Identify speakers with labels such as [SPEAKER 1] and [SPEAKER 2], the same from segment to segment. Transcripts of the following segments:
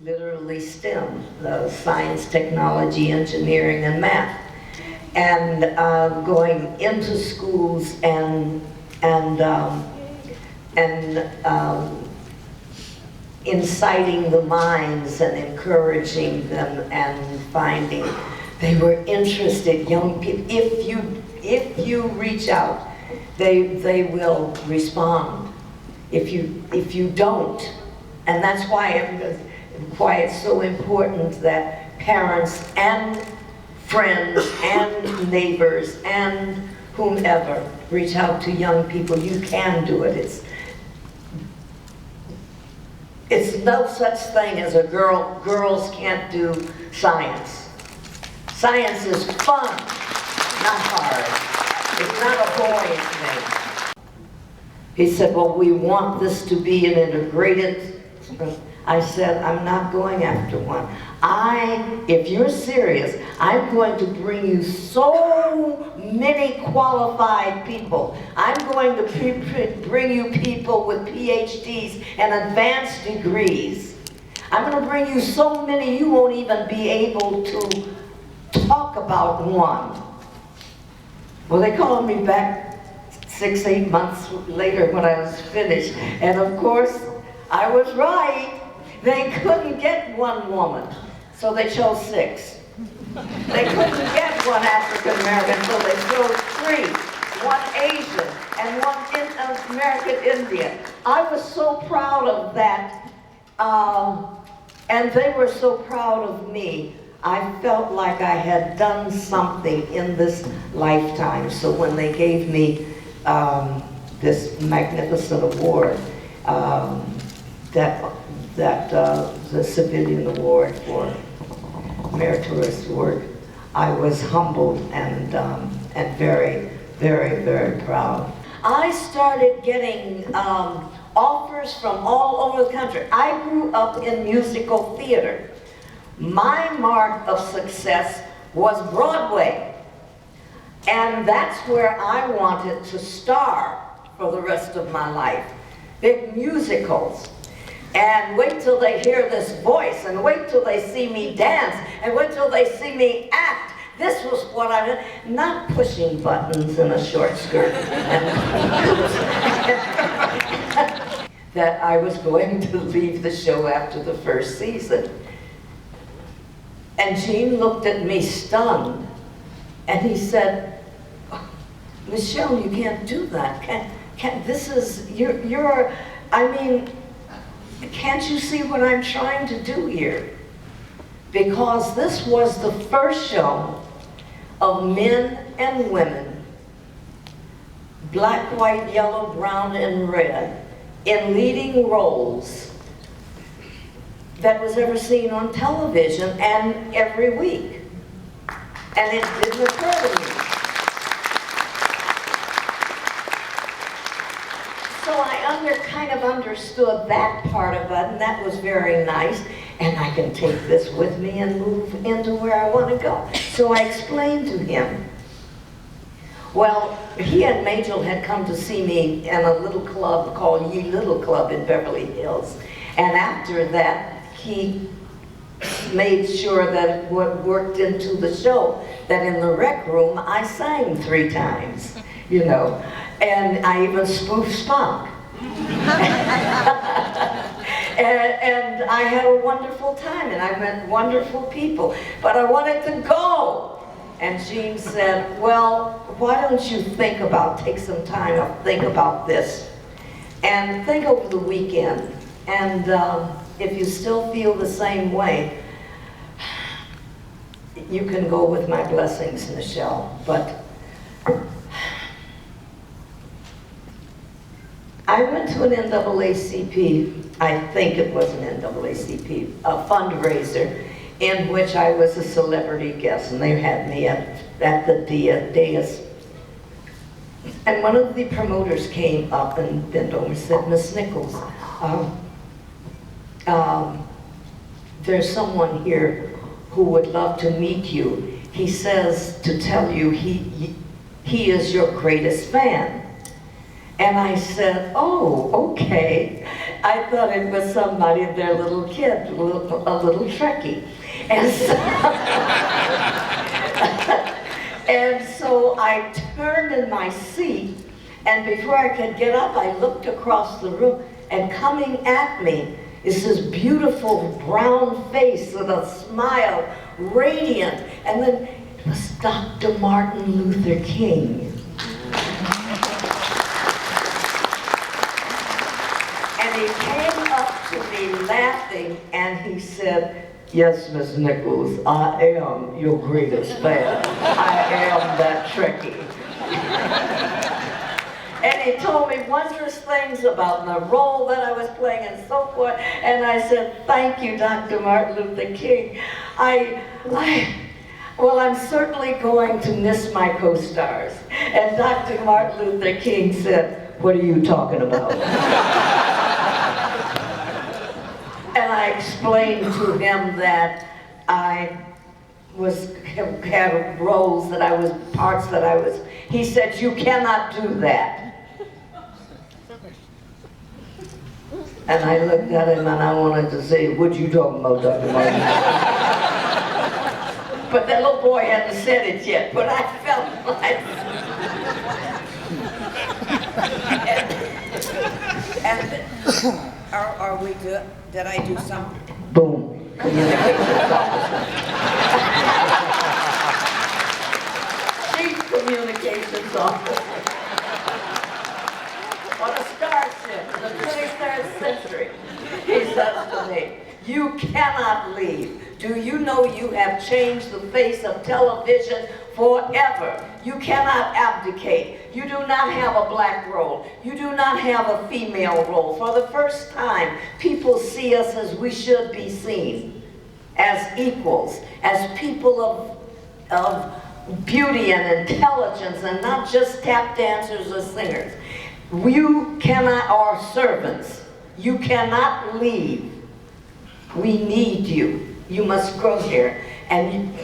[SPEAKER 1] literally STEM, the science, technology, engineering, and math. And going into schools and inciting the minds and encouraging them and finding they were interested, young people. If you reach out, they will respond. If you don't, and that's why it's so important that parents and friends and neighbors and whomever reach out to young people. You can do it. It's no such thing as girls can't do science. Science is fun, not hard. It's not a boy thing. He said, well, we want this to be an integrated. I said, I'm not going after one. If you're serious, I'm going to bring you so many qualified people. I'm going to bring you people with PhDs and advanced degrees. I'm going to bring you so many you won't even be able to talk about one. Well, they called me back 6-8 months later when I was finished. And of course, I was right. They couldn't get one woman, so they chose 6. They couldn't get one African American, so they chose 3. One Asian and one American Indian. I was so proud of that, and they were so proud of me. I felt like I had done something in this lifetime. So when they gave me this magnificent award, the civilian award for meritorious work, I was humbled and very, very, very proud. I started getting offers from all over the country. I grew up in musical theater. My mark of success was Broadway. And that's where I wanted to star for the rest of my life. Big musicals. And wait till they hear this voice, and wait till they see me dance, and wait till they see me act. This was what I did, not pushing buttons in a short skirt. That I was going to leave the show after the first season. And Gene looked at me stunned, and he said, Nichelle, you can't do that. Can't you see what I'm trying to do here? Because this was the first show of men and women, black, white, yellow, brown, and red, in leading roles that was ever seen on television and every week. And it didn't occur to me. So I kind of understood that part of it, and that was very nice. And I can take this with me and move into where I want to go. So I explained to him. Well, he and Majel had come to see me in a little club called Ye Little Club in Beverly Hills. And after that, he made sure that it worked into the show, that in the rec room, I sang 3 times, you know. And I even spoofed Spock. and I had a wonderful time, and I met wonderful people, but I wanted to go. And Gene said, well, why don't you take some time to think about this, and think over the weekend, and if you still feel the same way, you can go with my blessings, Nichelle. But I went to an NAACP, I think it was an NAACP, a fundraiser in which I was a celebrity guest, and they had me at the dais. And one of the promoters came up and bent over and said, Miss Nichols, there's someone here who would love to meet you. He says to tell you he is your greatest fan. And I said, oh, okay. I thought it was somebody, their little kid, a little Trekkie. And so, and so I turned in my seat, and before I could get up, I looked across the room, and coming at me is this beautiful brown face with a smile, radiant, and then it was Dr. Martin Luther King. And he came up to me laughing, and he said, "Yes, Miss Nichols, I am your greatest fan. I am that Trekkie." And he told me wondrous things about the role that I was playing and so forth. And I said, "Thank you, Dr. Martin Luther King. Well, I'm certainly going to miss my co-stars." And Dr. Martin Luther King said, "What are you talking about?" And I explained to him that I had roles that I was, parts that I was. He said, "You cannot do that." And I looked at him and I wanted to say, "What you talking about, Dr. Martin?" But that little boy hadn't said it yet, but I felt like...
[SPEAKER 2] And are we good? Did I do something?
[SPEAKER 1] Boom. Communications officer. Chief communications officer. On a starship in the 23rd century, he says to me, "You cannot leave. Do you know you have changed the face of television forever? You cannot abdicate. You do not have a black role. You do not have a female role. For the first time, people see us as we should be seen, as equals, as people of beauty and intelligence, and not just tap dancers or singers. You cannot, or servants, you cannot leave. We need you. You must grow here." And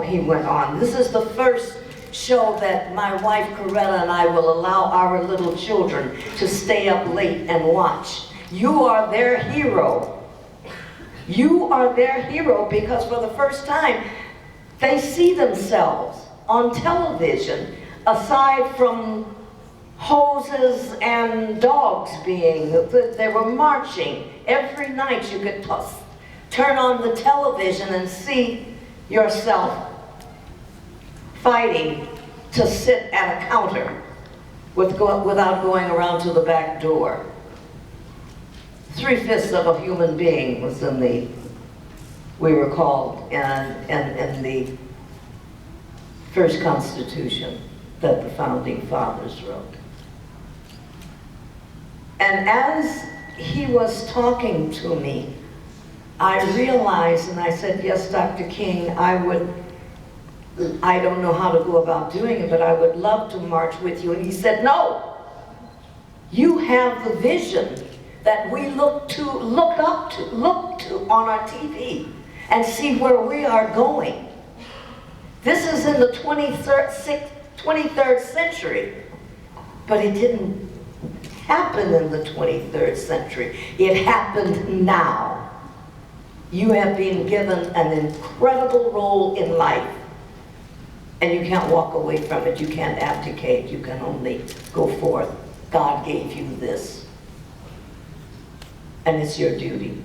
[SPEAKER 1] he went on. "This is the first show that my wife Coretta and I will allow our little children to stay up late and watch. You are their hero. You are their hero because for the first time they see themselves on television, aside from hoses and dogs being, they were marching. Every night you could turn on the television and see yourself fighting to sit at a counter without going around to the back door. 3/5 of a human being was in the, we were called in the first Constitution that the Founding Fathers wrote. And as he was talking to me, I realized, and I said, "Yes, Dr. King, I don't know how to go about doing it, but I would love to march with you." And he said, "No, you have the vision that we look up to on our TV and see where we are going. This is in the 23rd century, but it didn't happen in the 23rd century. It happened now. You have been given an incredible role in life, and you can't walk away from it. You can't abdicate. You can only go forth. God gave you this, and it's your duty."